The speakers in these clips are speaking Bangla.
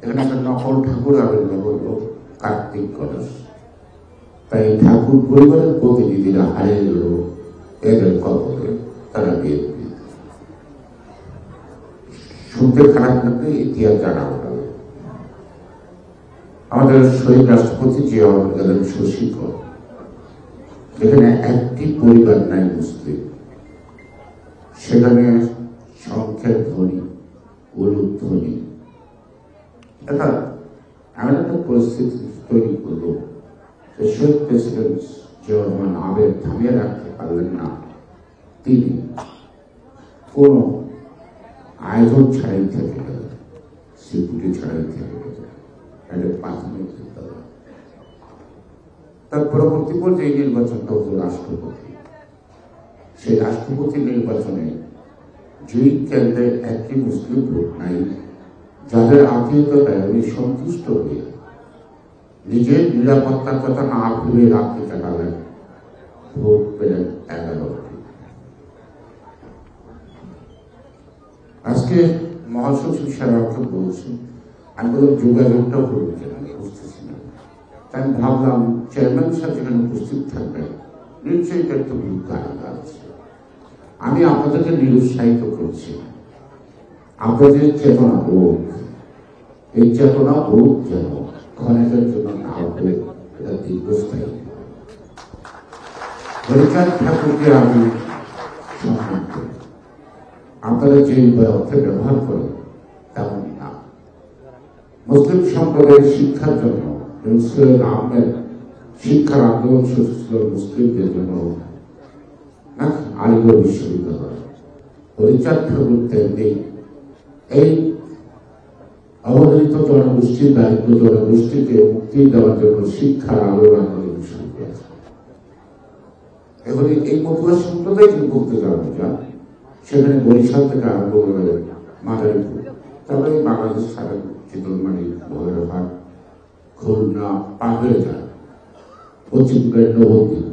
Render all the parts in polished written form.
এখানে একটা নকল ঠাকুর আবির্ভাব হলো কার্তিক গণেশ। তাই ঠাকুর পরিবারের প্রতিনিধিরা হারিয়ে গেল এদের কবলে, তারা বিএনপি। শুনতে খারাপ লাগলে ইতিহাস জানা হবে। আমাদের শহীদ রাষ্ট্রপতি জিয়া গেলেন শশীকর, যেখানে একটি পরিবার নাই মুসলিম, সেখানে সংখ্যার ধ্বনি, উলুধ্বনি। এটা এমন একটা পরিস্থিতি তৈরি করলো যে শহীদ প্রেসিডেন্ট জিয়া রহমান আবেগ থামিয়ে রাখতে পারলেন না। তিনি কোন আয়োজন ছাড়াই থেকে গেলেন, সিকিউরিটি ছাড়াই থেকে গেলেন। এটা প্রাথমিক বিদ্যালয়। তার পরবর্তী পর্যায়ে নির্বাচনটা হতো রাষ্ট্রপতি। সেই রাষ্ট্রপতি নির্বাচনে দুই কেন্দ্রে একটি মুসলিম ভোট নাই, যাদের আত্মীয়তায় উনি সন্তুষ্ট হয়ে নিজের নিরাপত্তার কথা না ভেবে রাত্রে কাটালেন, ভোট পেলেন 11টি। আজকে মহাসচিব সাহেবকে বলছি, আমি বললাম যোগাযোগটা করুন কেন, আমি বুঝতেছি না। তাই আমি ভাবলাম চেয়ারম্যান সাহেব যেখানে উপস্থিত থাকবেন, নিশ্চয়ই একটা ভূমিকা আলাদা আছে। আমি আপনাদেরকে নিরুৎসাহিত করছি, আপনাদের চেতনা বোধ, এই চেতনা বোধ যেন ক্ষণিকের জন্য না হলে এটা দীর্ঘস্থায়ী। হরিচাঁদ ঠাকুরকে আমি সম্মান করি, আপনারা যে অর্থে ব্যবহার করেন তেমন না। মুসলিম সম্প্রদায়ের শিক্ষার জন্য সৈয়দ আহমেদ শিক্ষার আন্দোলন ছিল মুসলিমদের জন্য আলিগড় বিশ্ববিদ্যালয়। হরিচাঁদ ঠাকুর তেমনি এই অবহেলিত জনগোষ্ঠীর দারিদ্র জনগোষ্ঠীকে মুক্তি দেওয়ার জন্য শিক্ষার আলোড়ন শুরু করেছে। এবারে এই মতুয়া সম্প্রদায় যদি বলতে যাওয়া যায়, সেখানে বরিশাল থেকে আরম্ভ করে মাদারীপুর, তারপরে বাংলাদেশ সারা চিতলমারি, ভৈরবঘাট, খুলনা পার হয়ে যায়, পশ্চিমবঙ্গের নবদ্বীপ,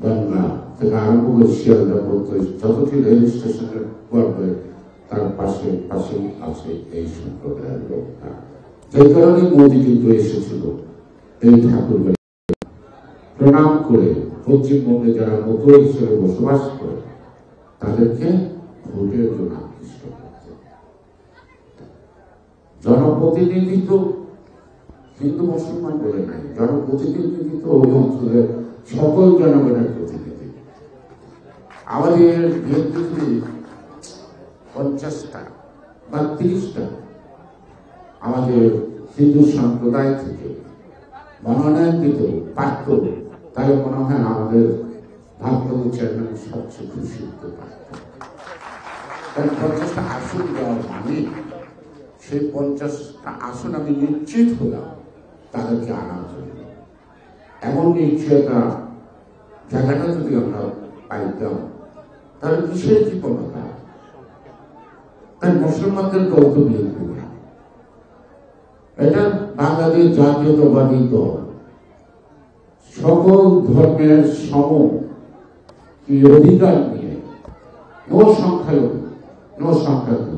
গঙ্গা থেকে আরম্ভ করে শিয়ালদা পর্যন্ত যতটি রেল স্টেশনের পড়বে তার পাশে পাশেই আছে এই সম্প্রদায়ের লোকটা। যে কারণে মোদী কিন্তু এসেছিল এই ঠাকুর প্রণাম করে পশ্চিমবঙ্গে যারা মতুয়া হিসেবে বসবাস করে তাদেরকে ভোটের জন্য আকৃষ্ট করতে। জনপ্রতিনিধি তো হিন্দু মুসলমান বলে নাই, জনপ্রতিনিধি তো ওই অঞ্চলের সকল জনগণের প্রতিনিধি। আমাদের বিএনপি 50টা বা 30টা আমাদের হিন্দু সম্প্রদায় থেকে মনোনয়ন দিতে পারত, তাহলে মনে হয় আমাদের ভারপ্রাপ্ত চেয়ারম্যান সবচেয়ে খুশি হতে পারত। কারণ 50টা আসন দেওয়ার মানে সেই 50টা আসন আমি নিশ্চিত হলাম তাদেরকে আনার জন্য। এমন নিশ্চয়তা জায়গাটা যদি আমরা পাইতাম তাহলে কিসের জীবনতা। তাই মুসলমানদের দল তো বিএনপি না, এটা বাংলাদেশ জাতীয়তাবাদী দল, সকল ধর্মের সম অধিকার নিয়ে, নো সংখ্যালঘু, নো সংখ্যালঘু,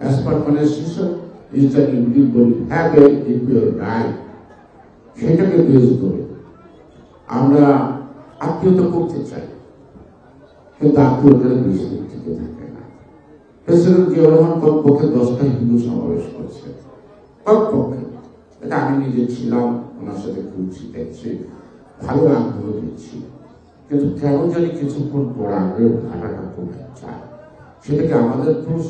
as per constitution is that everybody have a equal right। সেটাকে বেশ করে আমরা আত্মীয়তা করতে চাই, কিন্তু আত্মীয়তার বেশি থেকে থাকে না। প্রেসিডেন্ট জিয়া রহমান কমপক্ষে 10টা হিন্দু সমাবেশ করছে, কমপক্ষে। এটা আমি নিজে ছিলাম, ওনার সাথে ঘুরছি, দেখছি, ভালো আগ্রহ দিচ্ছি। কিন্তু কেন জানি কিছুক্ষণ পর আগ্রহ ঘাটাটা কমে যায়। সেটাকে আমাদের দোষ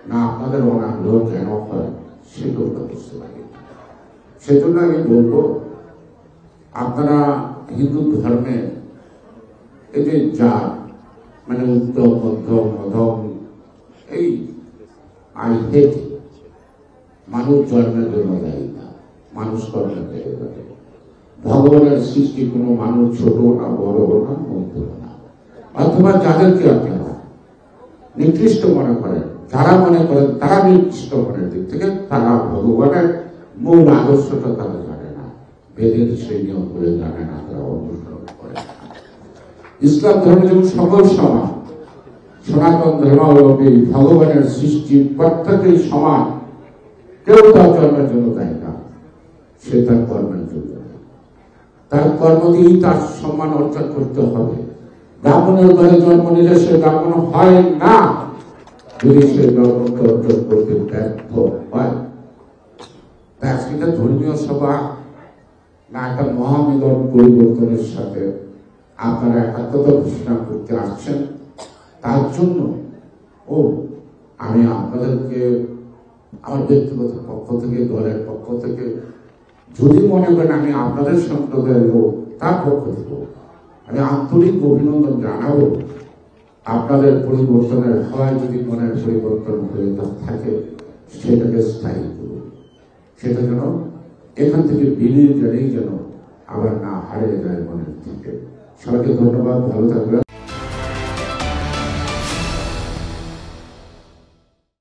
না আপনাদের অনাগ্রহ কেন হয় সেটাও বুঝতে পারি। সেজন্য আমি বলবো, আপনারা হিন্দু ধর্মে এই যে জাত মানে উত্তম মধ্যম মধ্যম এই আই হেট, মানুষ জন্মের জন্য দায়ী না, মানুষ কর্মের দায়ী করে। ভগবানের সৃষ্টি কোনো মানুষ ছোট না, বড় না, মধ্যম না। অথবা যাদেরকে আপনারা নিকৃষ্ট মনে করেন, যারা মনে করেন তারা নিকৃষ্ট মনের দিক থেকে, তারা ভগবানের মূল আদর্শটা তারা জানে না, বেদের সেই নিয়ম করে জানে না, তারা অনুসরণ করে না। ইসলাম ধর্ম যেমন সকল সমান, সনাতন ধর্মাবলম্বী ভগবানের সৃষ্টি প্রত্যেকেই সমান, কেউ তার জন্মের জন্য দায়ী না, সে তার কর্মের জন্য। তার কর্ম দিয়েই তার সম্মান অর্জন করতে হবে। ব্রাহ্মণের ঘরে জন্ম নিলে সে ব্রাহ্মণ হয় না যদি সে ব্রাহ্মণকে অর্জন করতে ব্যর্থ হয়। আজকে ধর্মীয় সভা না একটা মহামিলন পরিবর্তনের সাথে আপনারা একাত্মতা ঘোষণা করতে আসছেন, তার জন্য আমি আপনাদেরকে আমার ব্যক্তিগত পক্ষ থেকে, দলের পক্ষ থেকে, যদি মনে করেন আমি আপনাদের সম্প্রদায়ের লোক, তার পক্ষ থেকে আমি আন্তরিক অভিনন্দন জানাবো। আপনাদের পরিবর্তনের হয় যদি মনের পরিবর্তন হয়ে থাকে, সেটাকে স্থায়ী করুন, সেটা যেন এখান থেকে বিলিয়ে গেলেই যেন আবার না হারিয়ে যায় মনের থেকে। সবাইকে ধন্যবাদ, ভালো থাকবেন।